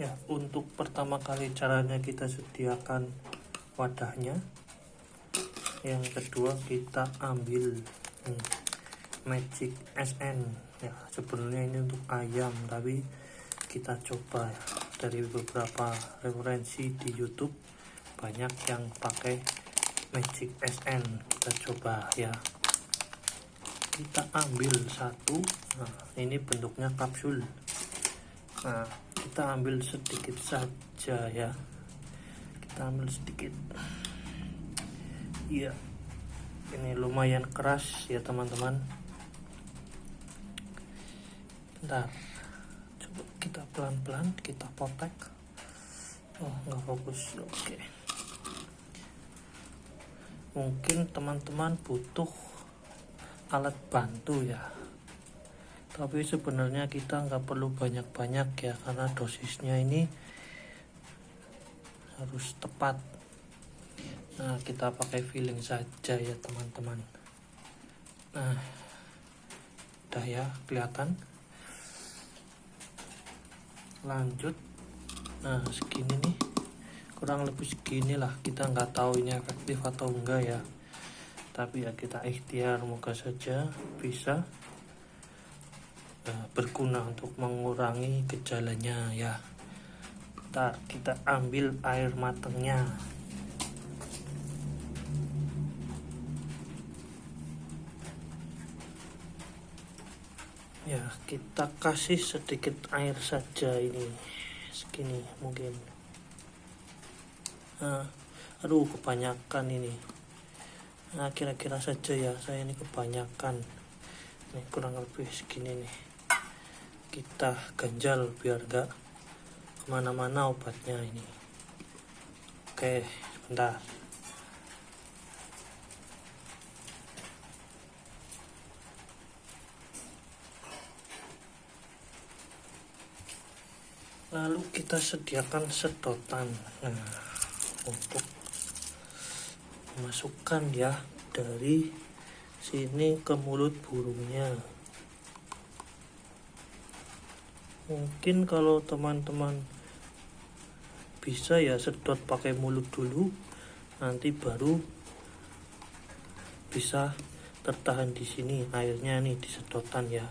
Ya, untuk pertama kali caranya kita sediakan wadahnya. Yang kedua kita ambil Magic SN ya. Sebenarnya ini untuk ayam, tapi kita coba ya, dari beberapa referensi di YouTube banyak yang pakai Magic SN. Kita coba ya. Kita ambil satu. Nah, ini bentuknya kapsul. Nah, kita ambil sedikit saja ya. Kita ambil sedikit. Iya. Ini lumayan keras ya, teman-teman. Bentar. Coba kita pelan-pelan kita potek. Oh, nggak fokus. Oke. Mungkin teman-teman butuh alat bantu ya, tapi sebenarnya kita nggak perlu banyak-banyak ya, karena dosisnya ini harus tepat. Nah, kita pakai feeling saja ya, teman-teman. Nah, udah ya, kelihatan. Lanjut. Nah, segini nih, kurang lebih segini lah. Kita nggak tahu ini efektif atau enggak ya, tapi ya kita ikhtiar, moga saja bisa berguna untuk mengurangi gejalanya ya. Ntar kita ambil air matangnya. Ya, kita kasih sedikit air saja, ini segini mungkin. Nah, aduh kebanyakan ini. Nah, kira-kira saja ya, saya ini kebanyakan. Ini kurang lebih segini nih. Kita ganjal biar gak kemana-mana obatnya ini. Oke, sebentar. Lalu kita sediakan sedotan. Nah, untuk masukkan ya dari sini ke mulut burungnya. Mungkin kalau teman-teman bisa ya sedot pakai mulut dulu, nanti baru bisa tertahan di sini airnya nih di sedotan ya.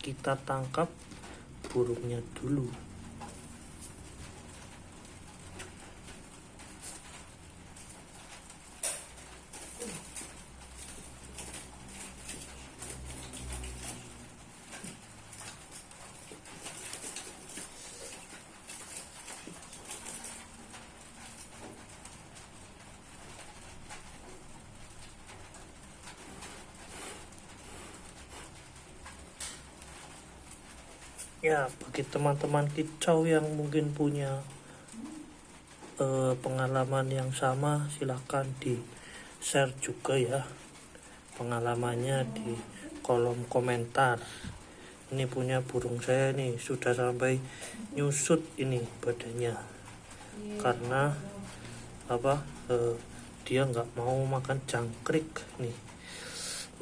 Kita tangkap burungnya dulu. Ya, bagi teman-teman kicau yang mungkin punya pengalaman yang sama, silahkan di share juga ya pengalamannya di kolom komentar. Ini punya burung saya nih, sudah sampai nyusut ini badannya karena apa, dia nggak mau makan jangkrik nih,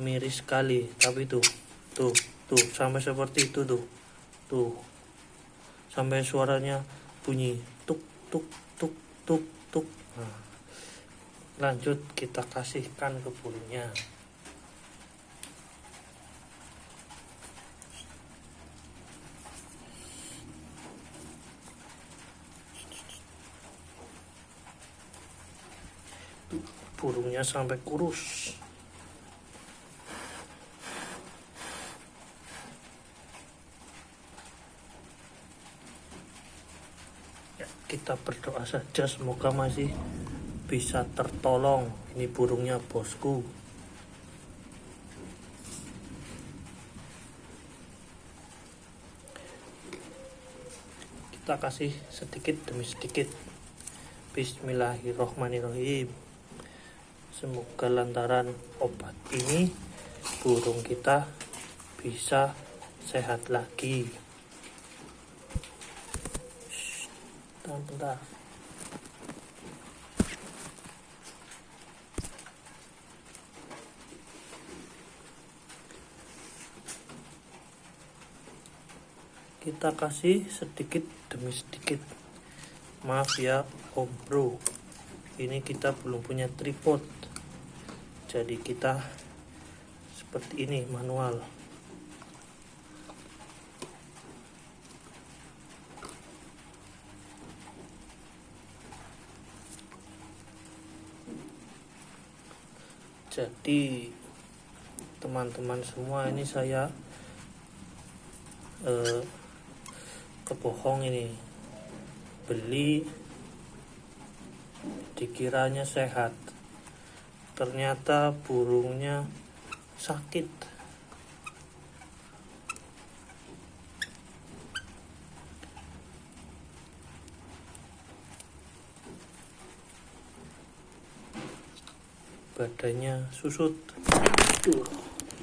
miris sekali. Tapi tuh sampai seperti itu tuh sampai suaranya bunyi tuk tuk tuk tuk tuk. Nah, lanjut kita kasihkan ke burungnya. Burungnya sampai kurus. Ya, kita berdoa saja semoga masih bisa tertolong. Ini burungnya bosku. Kita kasih sedikit demi sedikit. Bismillahirrohmanirrohim. Semoga lantaran obat ini burung kita bisa sehat lagi. Bentar. Kita kita kasih sedikit demi sedikit. Maaf ya Om Bro, ini kita belum punya tripod, jadi kita seperti ini manual. Jadi teman-teman semua, ini saya kebohong ini, beli dikiranya sehat, ternyata burungnya sakit. Badannya susut.